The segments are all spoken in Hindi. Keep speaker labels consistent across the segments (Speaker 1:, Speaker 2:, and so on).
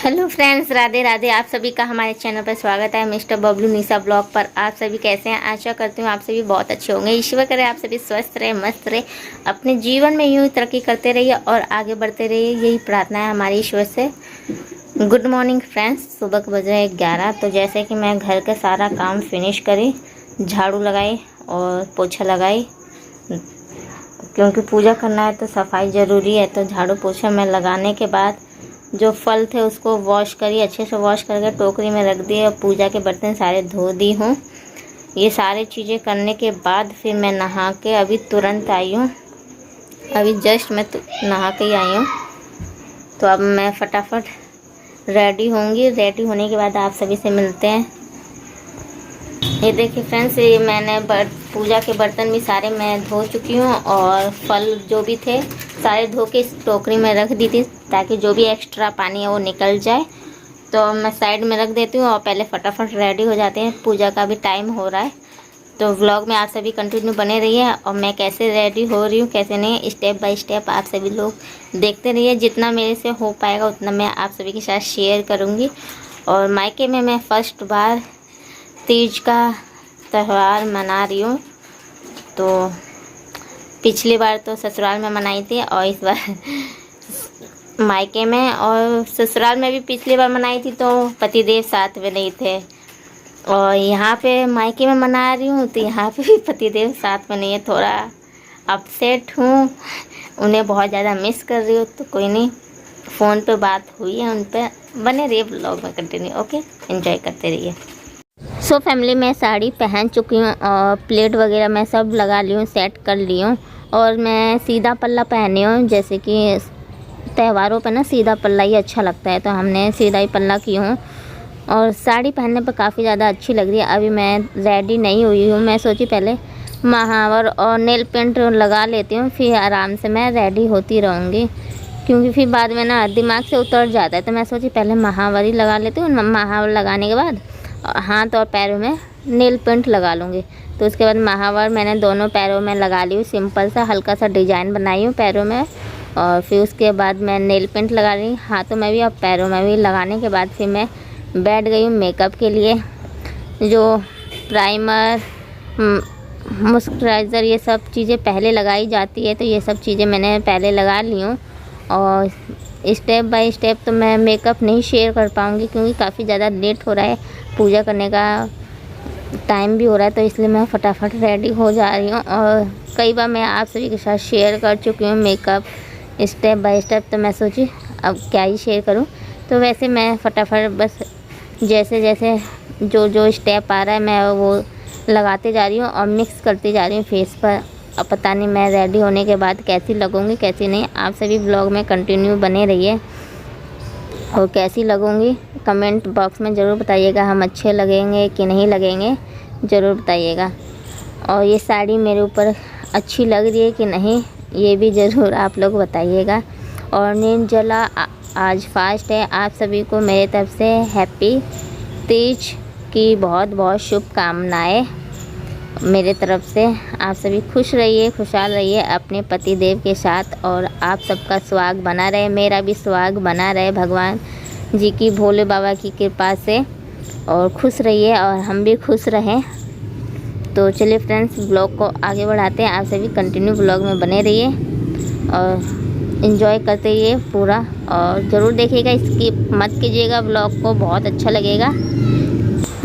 Speaker 1: Hello friends, Radhe Radhe. आप सभी का हमारे चैनल पर स्वागत है। मिस्टर बबलू निशा ब्लॉग पर आप सभी कैसे हैं? आशा करती हूँ आप सभी बहुत अच्छे होंगे। ईश्वर करे आप सभी स्वस्थ रहे, मस्त रहे, अपने जीवन में यूँ ही तरक्की करते रहिए और आगे बढ़ते रहिए, यही प्रार्थना है हमारी ईश्वर से। Good morning friends. सुबह के बज रहे 11। तो जैसे कि मैं घर का सारा काम फिनिश करी, झाड़ू लगाई और पोछा लगाई, क्योंकि पूजा करना है तो सफाई ज़रूरी है। तो झाड़ू पोछा मैं लगाने के बाद जो फल थे उसको वॉश करी, अच्छे से वॉश करके टोकरी में रख दिए और पूजा के बर्तन सारे धो दी हूँ। ये सारी चीज़ें करने के बाद फिर मैं नहा के अभी तुरंत आई हूँ। अभी जस्ट मैं नहा के ही आई हूँ। तो अब मैं फटाफट रेडी होंगी। रेडी होने के बाद आप सभी से मिलते हैं। ये देखिए फ्रेंड्स, ये मैंने पूजा के बर्तन भी सारे मैं धो चुकी हूँ और फल जो भी थे सारे धो के इस टोकरी में रख दी थी, ताकि जो भी एक्स्ट्रा पानी है वो निकल जाए। तो मैं साइड में रख देती हूँ और पहले फटाफट रेडी हो जाते हैं। पूजा का भी टाइम हो रहा है। तो व्लॉग में आप सभी कंटिन्यू बने रहिए और मैं कैसे रेडी हो रही हूँ, कैसे नहीं, स्टेप बाय स्टेप आप सभी लोग देखते रहिए। जितना मेरे से हो पाएगा उतना मैं आप सभी के साथ शेयर करूँगी। और मायके में मैं फर्स्ट बार तीज का त्यौहार मना रही हूँ। तो पिछली बार तो ससुराल में मनाई थी और इस बार मायके में। और ससुराल में भी पिछली बार मनाई थी तो पतिदेव साथ में नहीं थे, और यहाँ पे मायके में मना रही हूँ तो यहाँ पे भी पतिदेव साथ में नहीं है। थोड़ा अपसेट हूँ, उन्हें बहुत ज़्यादा मिस कर रही हूँ। तो कोई नहीं, फ़ोन पे बात हुई है उन पर। बने रहिए ब्लॉग में कंटिन्यू। ओके, एंजॉय करते रहिए। सो फैमिली, मैं साड़ी पहन चुकी हूँ और प्लेट वगैरह मैं सब लगा ली हूँ, सेट कर ली हूँ। और मैं सीधा पल्ला पहनी हूँ, जैसे कि त्योहारों पर ना सीधा पल्ला ही अच्छा लगता है, तो हमने सीधा ही पल्ला की हूँ। और साड़ी पहनने पर काफ़ी ज़्यादा अच्छी लग रही है। अभी मैं रेडी नहीं हुई हूँ। मैं सोची पहले महावर और नेल पेंट लगा लेती हूँ, फिर आराम से मैं रेडी होती रहूँगी, क्योंकि फिर बाद में ना दिमाग से उतर जाता है। तो मैं सोची पहले महावर ही लगा लेती हूँ। महावर लगाने के बाद हाथ और पैरों में नेल पेंट लगा लूँगी। तो उसके बाद महावर मैंने दोनों पैरों में लगा ली हूँ। सिंपल सा हल्का सा डिजाइन बनाई हूँ पैरों में, और फिर उसके बाद मैं नेल पेंट लगा रही हूँ हाथों में भी और पैरों में भी। लगाने के बाद फिर मैं बैठ गई हूँ मेकअप के लिए। जो प्राइमर, मॉइस्चराइज़र, ये सब चीज़ें पहले लगाई जाती है, तो ये सब चीज़ें मैंने पहले लगा ली हूँ। और स्टेप बाय स्टेप तो मैं मेकअप नहीं शेयर कर पाऊँगी, क्योंकि काफ़ी ज़्यादा लेट हो रहा है, पूजा करने का टाइम भी हो रहा है। तो इसलिए मैं फटाफट रेडी हो जा रही हूँ। और कई बार मैं आप सभी के साथ शेयर कर चुकी हूँ मेकअप स्टेप बाय स्टेप, तो मैं सोची अब क्या ही शेयर करूँ। तो वैसे मैं फटाफट बस जैसे जैसे जो स्टेप आ रहा है मैं वो लगाते जा रही हूँ और मिक्स करती जा रही हूँ फेस पर। अब पता नहीं मैं रेडी होने के बाद कैसी लगूँगी कैसी नहीं। आप सभी ब्लॉग में कंटिन्यू बने रहिए। और कैसी लगूँगी कमेंट बॉक्स में ज़रूर बताइएगा। हम अच्छे लगेंगे कि नहीं लगेंगे, ज़रूर बताइएगा। और ये साड़ी मेरे ऊपर अच्छी लग रही है कि नहीं, ये भी ज़रूर आप लोग बताइएगा। और निर्जला आज फास्ट है। आप सभी को मेरे तरफ से हैप्पी तीज की बहुत बहुत शुभकामनाएँ मेरे तरफ से। आप सभी खुश रहिए, खुशहाल रहिए अपने पति देव के साथ, और आप सबका सुहाग बना रहे, मेरा भी सुहाग बना रहे भगवान जी की, भोले बाबा की कृपा से। और खुश रहिए और हम भी खुश रहें। तो चलिए फ्रेंड्स, ब्लॉग को आगे बढ़ाते हैं। आप सभी कंटिन्यू ब्लॉग में बने रहिए और इन्जॉय करते रहिए पूरा। और ज़रूर देखिएगा, स्किप मत कीजिएगा ब्लॉग को, बहुत अच्छा लगेगा।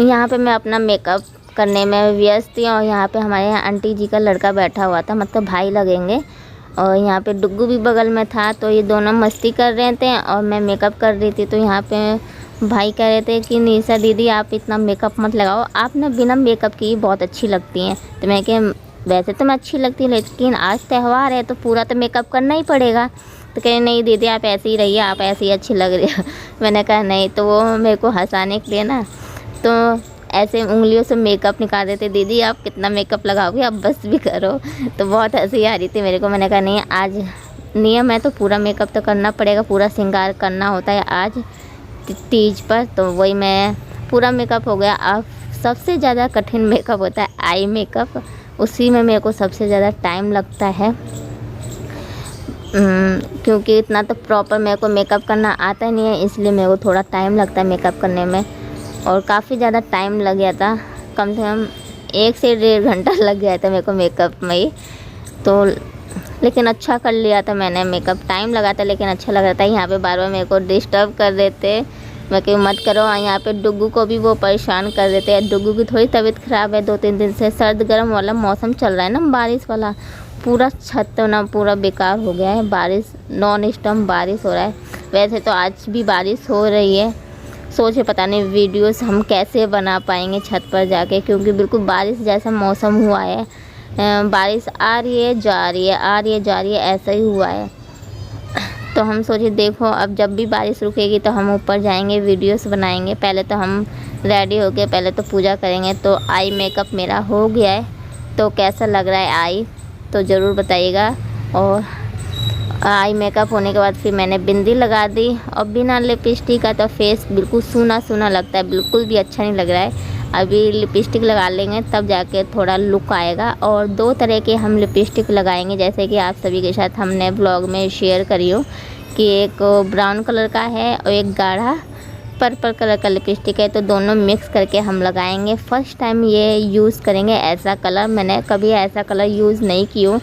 Speaker 1: यहाँ पे मैं अपना मेकअप करने में व्यस्त थी और यहाँ पे हमारे यहाँ आंटी जी का लड़का बैठा हुआ था, मतलब भाई लगेंगे। और यहाँ पे डुग्गू भी बगल में था, तो ये दोनों मस्ती कर रहे थे और मैं मेकअप कर रही थी। तो यहाँ पे भाई कह रहे थे कि निशा दीदी आप इतना मेकअप मत लगाओ, आप ना बिना मेकअप की बहुत अच्छी लगती हैं। तो मैं कह वैसे तो मैं अच्छी लगती, लेकिन आज त्यौहार है तो पूरा तो मेकअप करना ही पड़ेगा। तो कहे नहीं दीदी आप ऐसे ही रहिए, आप ऐसे ही अच्छी लग रही हो। मैंने कहा नहीं, तो वो मेरे को हंसाने के लिए ना तो ऐसे उंगलियों से मेकअप निकाल देते, दीदी आप कितना मेकअप लगाओगे, आप बस भी करो। तो बहुत हंसी आ रही थी मेरे को। मैंने कहा नहीं, आज नियम है तो पूरा मेकअप तो करना पड़ेगा, पूरा श्रृंगार करना होता है आज तीज पर। तो वही मैं पूरा मेकअप हो गया। अब सबसे ज़्यादा कठिन मेकअप होता है आई मेकअप, उसी में मेरे को सबसे ज़्यादा टाइम लगता है। क्योंकि इतना तो प्रॉपर मेरे को मेकअप करना आता नहीं है, इसलिए मेरे को थोड़ा टाइम लगता है मेकअप करने में। और काफ़ी ज़्यादा टाइम लग गया था, कम से कम 1 से 1.5 घंटा लग गया था मेरे को मेकअप में ही। तो लेकिन अच्छा कर लिया था मैंने मेकअप, टाइम लगा था लेकिन अच्छा लग रहा था। यहाँ पे बार बार मेरे को डिस्टर्ब कर देते, मैं क्यों मत करो। यहाँ पे डुग्गू को भी वो परेशान कर देते हैं। डुग्गू की थोड़ी तबीयत ख़राब है, 2-3 दिन से सर्द गर्म वाला मौसम चल रहा है ना, बारिश वाला। पूरा छत तो ना पूरा बेकार हो गया है, बारिश नॉन स्टॉप बारिश हो रहा है। वैसे तो आज भी बारिश हो रही है, सोचे पता नहीं वीडियोस हम कैसे बना पाएंगे छत पर जाके, क्योंकि बिल्कुल बारिश जैसा मौसम हुआ है। बारिश आ रही है जा रही है, आ रही है जा रही है, ऐसा ही हुआ है। तो हम सोचे देखो अब जब भी बारिश रुकेगी तो हम ऊपर जाएंगे, वीडियोस बनाएंगे। पहले तो हम रेडी हो गए, पहले तो पूजा करेंगे। तो आई मेकअप मेरा हो गया है, तो कैसा लग रहा है आई तो ज़रूर बताइएगा। और आई मेकअप होने के बाद फिर मैंने बिंदी लगा दी, और बिना लिपस्टिक का तो फेस बिल्कुल सूना सूना लगता है, बिल्कुल भी अच्छा नहीं लग रहा है। अभी लिपस्टिक लगा लेंगे तब जाके थोड़ा लुक आएगा। और 2 तरह के हम लिपस्टिक लगाएंगे, जैसे कि आप सभी के साथ हमने ब्लॉग में शेयर करी हो कि एक ब्राउन कलर का है और एक गाढ़ा पर्पल कलर का लिपस्टिक है। तो दोनों मिक्स करके हम लगाएंगे। फ़र्स्ट टाइम ये यूज़ करेंगे ऐसा कलर, मैंने कभी ऐसा कलर यूज़ नहीं की हूँ।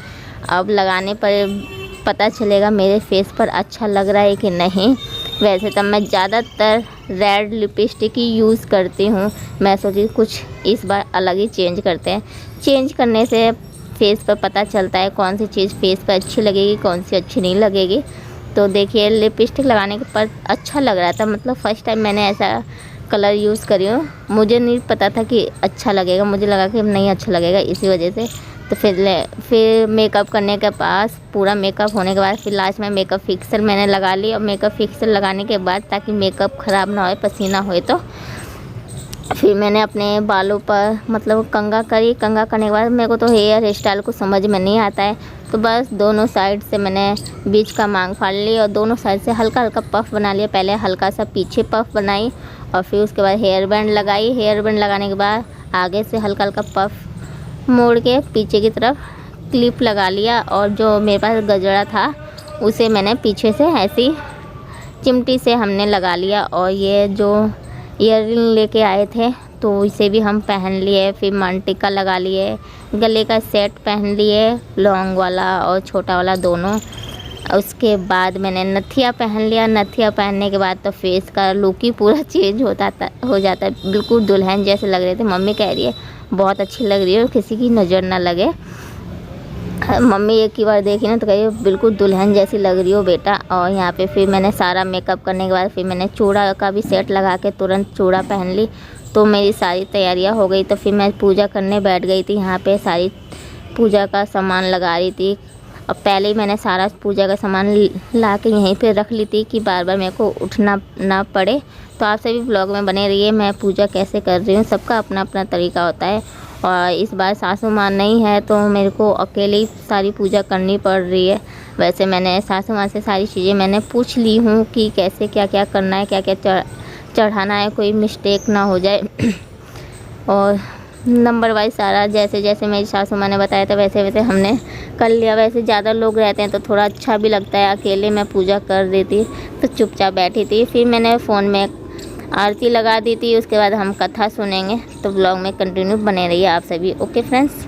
Speaker 1: अब लगाने पर पता चलेगा मेरे फेस पर अच्छा लग रहा है कि नहीं। वैसे तो मैं ज़्यादातर रेड लिपस्टिक ही यूज़ करती हूँ, मैं सोची कुछ इस बार अलग ही चेंज करते हैं। चेंज करने से फेस पर पता चलता है कौन सी चीज़ फेस पर अच्छी लगेगी, कौन सी अच्छी नहीं लगेगी। तो देखिए लिपस्टिक लगाने के पर अच्छा लग रहा था, मतलब फ़र्स्ट टाइम मैंने ऐसा कलर यूज़ करी हूँ। मुझे नहीं पता था कि अच्छा लगेगा, मुझे लगा कि नहीं अच्छा लगेगा, इसी वजह से। तो फिर मेकअप करने के पास पूरा मेकअप होने के बाद फिर लास्ट में मेकअप फिक्सर मैंने लगा ली। और मेकअप फिक्सर लगाने के बाद ताकि मेकअप ख़राब ना हो, पसीना होए, तो फिर मैंने अपने बालों पर मतलब कंघा करी। कंघा करने के बाद मेरे को तो हेयर स्टाइल को समझ में नहीं आता है, तो बस दोनों साइड से मैंने बीच का मांग फाड़ ली और दोनों साइड से हल्का हल्का पफ बना लिया। पहले हल्का सा पीछे पफ बनाई और फिर उसके बाद हेयर बैंड लगाई। हेयर बैंड लगाने के बाद आगे से हल्का हल्का पफ मोड़ के पीछे की तरफ क्लिप लगा लिया। और जो मेरे पास गजरा था उसे मैंने पीछे से ऐसी चिमटी से हमने लगा लिया। और ये जो ईयररिंग लेके आए थे तो इसे भी हम पहन लिए। फिर मनटिका लगा लिए, गले का सेट पहन लिए, लॉन्ग वाला और छोटा वाला दोनों। उसके बाद मैंने नथिया पहन लिया। नथिया पहनने के बाद तो फेस का लुक ही पूरा चेंज हो जाता है, बिल्कुल दुल्हन जैसे लग रहे थे। मम्मी कह रही है बहुत अच्छी लग रही है, किसी की नज़र ना लगे। मम्मी एक ही बार देखी ना तो कही बिल्कुल दुल्हन जैसी लग रही हो बेटा। और यहाँ पे फिर मैंने सारा मेकअप करने के बाद फिर मैंने चूड़ा का भी सेट लगा के तुरंत चूड़ा पहन ली। तो मेरी सारी तैयारियाँ हो गई, तो फिर मैं पूजा करने बैठ गई थी। यहाँ पे सारी पूजा का सामान लगा रही थी। और पहले ही मैंने सारा पूजा का सामान ला के यहीं पे रख ली थी कि बार बार मेरे को उठना ना पड़े। तो आप सभी ब्लॉग में बने रहिए, मैं पूजा कैसे कर रही हूँ। सबका अपना अपना तरीका होता है। और इस बार सासू माँ नहीं है तो मेरे को अकेले ही सारी पूजा करनी पड़ रही है। वैसे मैंने सासू माँ से सारी चीज़ें मैंने पूछ ली हूँ कि कैसे क्या क्या करना है, क्या क्या चढ़ाना है, कोई मिस्टेक ना हो जाए। और नंबर वाइज सारा जैसे जैसे मेरी सासू माँ ने बताया था वैसे वैसे हमने कर लिया। वैसे ज़्यादा लोग रहते हैं तो थोड़ा अच्छा भी लगता है, अकेले मैं पूजा कर देती तो चुपचाप बैठी थी। फिर मैंने फ़ोन में आरती लगा दी थी, उसके बाद हम कथा सुनेंगे। तो ब्लॉग में कंटिन्यू बने रहिए आप सभी। ओके फ्रेंड्स,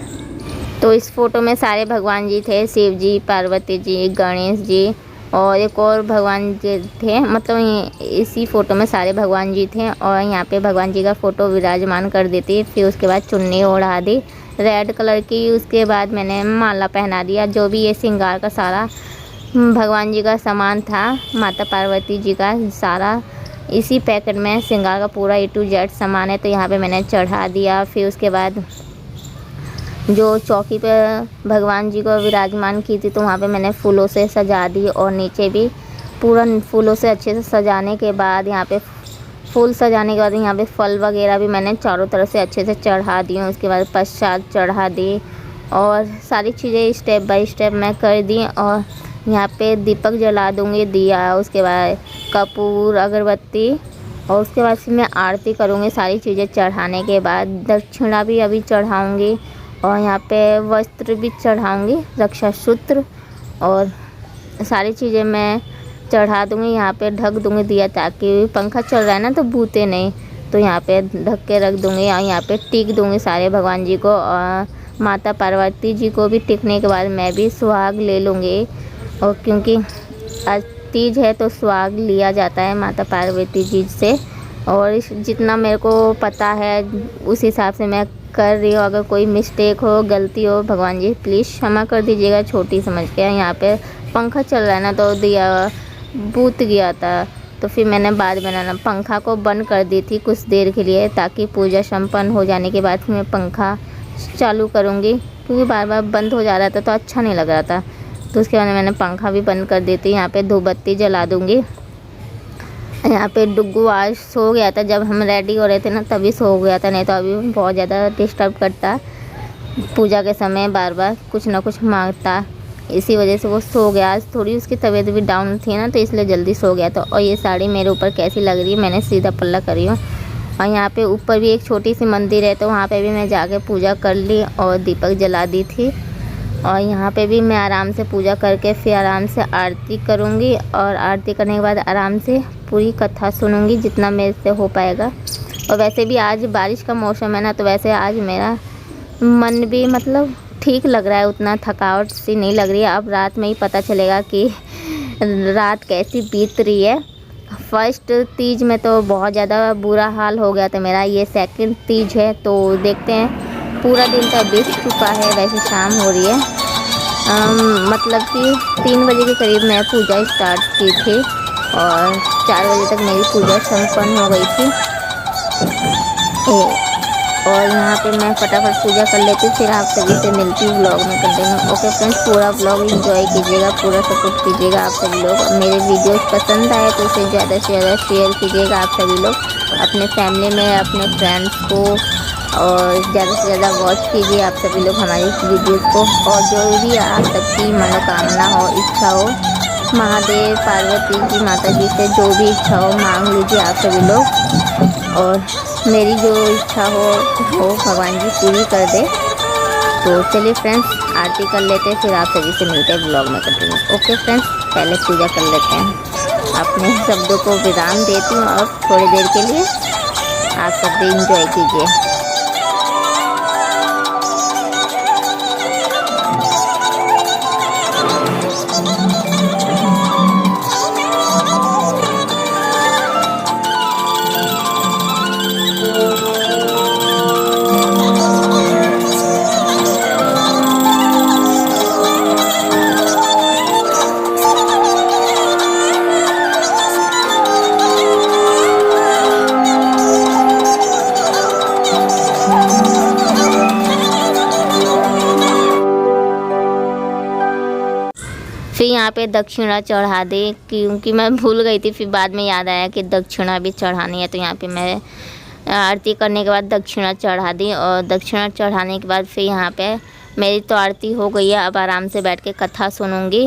Speaker 1: तो इस फ़ोटो में सारे भगवान जी थे, शिव जी, पार्वती जी, गणेश जी और एक और भगवान जी थे। मतलब इसी फ़ोटो में सारे भगवान जी थे। और यहाँ पे भगवान जी का फ़ोटो विराजमान कर देती। फिर उसके बाद चुन्नी ओढ़ा दी रेड कलर की। उसके बाद मैंने माला पहना दिया। जो भी ये श्रृंगार का सारा भगवान जी का सामान था, माता पार्वती जी का सारा इसी पैकेट में श्रृंगार का पूरा A to Z सामान है। तो यहाँ पे मैंने चढ़ा दिया। फिर उसके बाद जो चौकी पे भगवान जी को विराजमान की थी तो वहाँ पे मैंने फूलों से सजा दी। और नीचे भी पूरा फूलों से अच्छे से सजाने के बाद यहाँ पे फूल सजाने के बाद यहाँ पे फल वगैरह भी मैंने चारों तरफ से अच्छे से चढ़ा दी। उसके बाद प्रसाद चढ़ा दी और सारी चीज़ें स्टेप बाय स्टेप मैं कर दी। और यहाँ पे दीपक जला दूँगी, दिया, उसके बाद कपूर, अगरबत्ती और उसके बाद फिर मैं आरती करूँगी सारी चीज़ें चढ़ाने के बाद। दक्षिणा भी अभी चढ़ाऊँगी और यहाँ पे वस्त्र भी चढ़ाऊँगी, रक्षा सूत्र। और सारी चीज़ें मैं चढ़ा दूँगी, यहाँ पे ढक दूँगी दिया, ताकि पंखा चल रहा है ना तो भूते नहीं। तो यहाँ पे ढक के रख दूँगी और यहाँ पे टिक दूँगी सारे भगवान जी को, और माता पार्वती जी को भी टिकने के बाद मैं भी सुहाग ले लूँगी। और क्योंकि आज तीज है तो सुहाग लिया जाता है माता पार्वती जी से, और जितना मेरे को पता है उस हिसाब से मैं कर रही हूँ। अगर कोई मिस्टेक हो, गलती हो, भगवान जी प्लीज़ क्षमा कर दीजिएगा, छोटी समझ के। यहाँ पे पंखा चल रहा है ना तो दिया बूत गया था, तो फिर मैंने बाद में ना पंखा को बंद कर दी थी कुछ देर के लिए, ताकि पूजा संपन्न हो जाने के बाद फिर मैं पंखा चालू करूँगी, क्योंकि बार बार बंद हो जा रहा था तो अच्छा नहीं लग रहा था। तो उसके बाद मैंने पंखा भी बंद कर दी थी। यहाँ पे धूप बत्ती जला दूँगी। यहाँ पे डुग्गू आज सो गया था, जब हम रेडी हो रहे थे ना तभी सो गया था, नहीं तो अभी बहुत ज़्यादा डिस्टर्ब करता पूजा के समय, बार बार कुछ ना कुछ मांगता, इसी वजह से वो सो गया। आज थोड़ी उसकी तबीयत भी डाउन थी ना तो इसलिए जल्दी सो गया था। और ये साड़ी मेरे ऊपर कैसी लग रही है, मैंने सीधा पल्ला करी हूँ। और यहाँ पे ऊपर भी एक छोटी सी मंदिर है, तो वहाँ पे भी मैं जाके पूजा कर ली और दीपक जला दी थी। और यहाँ पे भी मैं आराम से पूजा करके फिर आराम से आरती करूँगी, और आरती करने के बाद आराम से पूरी कथा सुनूँगी जितना मेरे से हो पाएगा। और वैसे भी आज बारिश का मौसम है ना, तो वैसे आज मेरा मन भी मतलब ठीक लग रहा है, उतना थकावट सी नहीं लग रही है। अब रात में ही पता चलेगा कि रात कैसी बीत रही है। फर्स्ट तीज में तो बहुत ज़्यादा बुरा हाल हो गया था मेरा, ये सेकंड तीज है तो देखते हैं। पूरा दिन तो बीत चुका है, वैसे शाम हो रही है। मतलब कि 3 बजे के करीब मैं पूजा स्टार्ट की थी और 4 बजे तक मेरी पूजा संपन्न हो गई थी। और यहाँ पे मैं फटाफट पूजा कर लेती हूँ, फिर आप सभी से मिलती हूँ ब्लॉग में कंटिन्यू। ओके फ्रेंड्स, पूरा ब्लॉग एंजॉय कीजिएगा, पूरा सपोर्ट कीजिएगा आप सभी लोग। मेरे वीडियोस पसंद आए तो उसे ज़्यादा से ज़्यादा शेयर कीजिएगा आप सभी लोग अपने फैमिली में, अपने फ्रेंड्स को, और ज़्यादा से ज़्यादा वॉच कीजिए आप सभी लोग हमारी वीडियोज़ को। और जो भी आप सबकी मनोकामना हो, इच्छा हो, महादेव पार्वती जी माता जी से जो भी इच्छा हो मांग लीजिए आप सभी लोग, और मेरी जो इच्छा हो वो भगवान जी पूरी कर दे। तो चलिए फ्रेंड्स, आरती कर लेते हैं, फिर आप सभी से मिलते हैं ब्लॉग में कंटिन्यू। ओके फ्रेंड्स, पहले पूजा कर लेते हैं। अपने शब्दों को विराम देती हूँ और थोड़ी देर के लिए आप सब भी इंजॉय कीजिए। फिर यहाँ पे दक्षिणा चढ़ा दे, क्योंकि मैं भूल गई थी, फिर बाद में याद आया कि दक्षिणा भी चढ़ानी है। तो यहाँ पे मैं आरती करने के बाद दक्षिणा चढ़ा दी, और दक्षिणा चढ़ाने के बाद फिर यहाँ पे मेरी तो आरती हो गई है। अब आराम से बैठ के कथा सुनूँगी।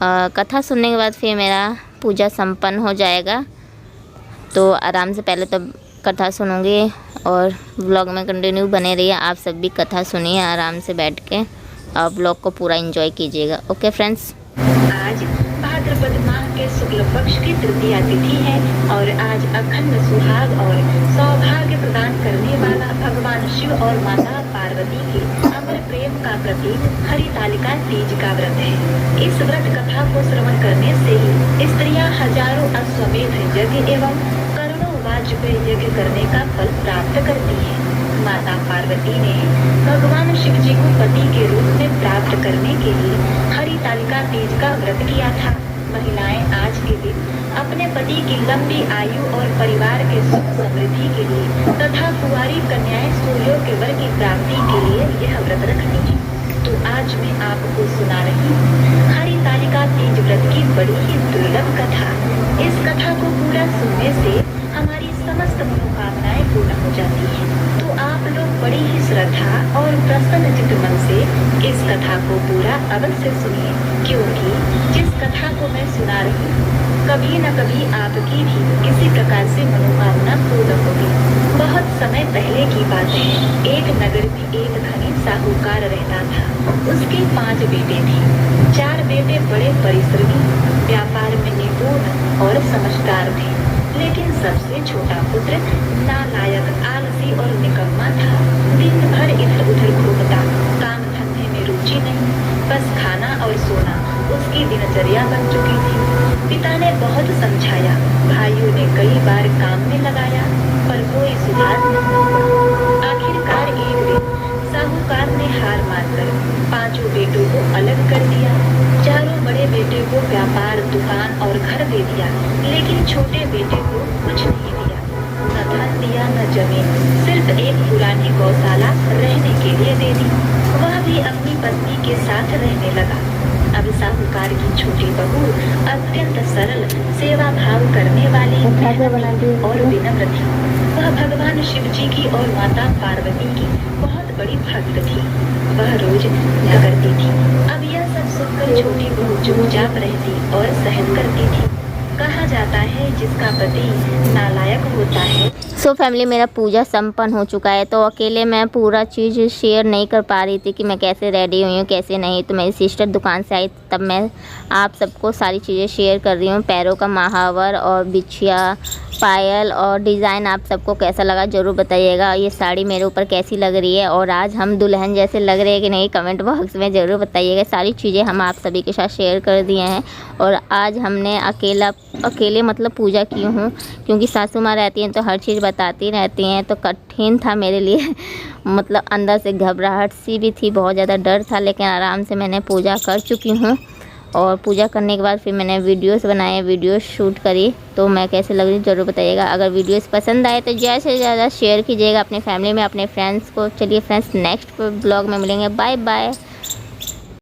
Speaker 1: कथा सुनने के बाद फिर मेरा पूजा संपन्न हो जाएगा। तो आराम से पहले तो कथा सुनूँगी और ब्लॉग में कंटिन्यू बने रहिए। आप सब भी कथा सुनिए आराम से बैठ के, और ब्लॉग को पूरा एंजॉय कीजिएगा। ओके फ्रेंड्स,
Speaker 2: आज भाद्रपद माह के शुक्ल पक्ष की तृतीया तिथि है और आज अखंड सुहाग और सौभाग्य प्रदान करने वाला भगवान शिव और माता पार्वती के अमर प्रेम का प्रतीक हरितालिका तीज का व्रत है। इस व्रत कथा को श्रवण करने से ही स्त्रियां हजारों अश्वमेध यज्ञ एवं करोड़ों वाजपेयी यज्ञ करने का फल प्राप्त करती है। माता पार्वती ने भगवान शिव जी को पति के रूप में प्राप्त करने के लिए हरितालिका तीज का व्रत किया था। महिलाएं आज के दिन अपने पति की लंबी आयु और परिवार के सुख समृद्धि के लिए तथा कुंवारी कन्याएं सूर्यों के वर की प्राप्ति के लिए यह व्रत रखती हैं। तो आज मैं आपको सुना रही हूँ हरितालिका तीज व्रत की बड़ी ही दुर्लभ कथा। इस कथा को पूरा सुनने से हमारी समस्त मनोकामनाएं पूर्ण हो जाती हैं। तो आप लोग बड़ी ही श्रद्धा और प्रसन्न चित्त मन से इस कथा को पूरा अवश्य सुनिए, क्योंकि जिस कथा को मैं सुना रही हूँ कभी न कभी आपकी भी किसी प्रकार से मनोकामना पूर्ण होगी। बहुत समय पहले की बात है, एक नगर में एक धनी साहूकार रहता था। उसके 5 बेटे थे। 4 बेटे बड़े परिश्रमी, व्यापार में निपुण और समझदार थे, लेकिन सबसे छोटा पुत्र नालायक, आलसी और निकम्मा था। दिन भर इधर उधर घूमता, काम धंधे में रुचि नहीं, बस खाना और सोना उसकी दिनचर्या बन चुकी थी। पिता ने बहुत समझाया, भाइयों ने कई बार काम में लगाया, पर कोई सुधार नहीं हुआ। आखिरकार एक दिन साहूकार ने हार मानकर 5 बेटों को अलग कर दिया। 4 बड़े बेटे को व्यापार, दुकान और घर दे दिया, लेकिन छोटे बेटे को कुछ नहीं दिया। न धन दिया, न जमीन, सिर्फ एक पुरानी गौशाला रहने के लिए दे दी। वह भी अपनी पत्नी के साथ रहने लगा। अब साहूकार की छोटी बहू अत्यंत सरल, सेवा भाव करने वाली और विनम्र थी। वह भगवान शिव जी की और माता पार्वती की बहुत बड़ी भक्त थी। वह रोज पूजा करती थी। अब यह सब सुनकर छोटी बहू चुपचाप रहती और सहन करती थी। कहा जाता है जिसका पति नालायक होता है।
Speaker 1: सो फैमिली, मेरा पूजा संपन्न हो चुका है, तो अकेले मैं पूरा चीज़ शेयर नहीं कर पा रही थी कि मैं कैसे रेडी हुई हूँ कैसे नहीं। तो मेरी सिस्टर दुकान से आई, तब मैं आप सबको सारी चीज़ें शेयर कर रही हूँ। पैरों का महावर और बिछिया, पायल और डिज़ाइन आप सबको कैसा लगा ज़रूर बताइएगा। ये साड़ी मेरे ऊपर कैसी लग रही है और आज हम दुल्हन जैसे लग रहे हैं कि नहीं, कमेंट बॉक्स में ज़रूर बताइएगा। सारी चीज़ें हम आप सभी के साथ शेयर कर दिए हैं। और आज हमने अकेले मतलब पूजा की हूँ, क्योंकि सासू माँ रहती हैं तो हर चीज़ बताती रहती हैं, तो कठिन था मेरे लिए मतलब अंदर से घबराहट सी भी थी, बहुत ज़्यादा डर था, लेकिन आराम से मैंने पूजा कर चुकी हूँ। और पूजा करने के बाद फिर मैंने वीडियोस बनाए, वीडियोस शूट करी। तो मैं कैसे लग रही ज़रूर बताइएगा। अगर वीडियोस पसंद आए तो ज़्यादा से ज़्यादा शेयर कीजिएगा अपने फैमिली में, अपने फ्रेंड्स को। चलिए फ्रेंड्स, नेक्स्ट ब्लॉग में मिलेंगे। Bye bye.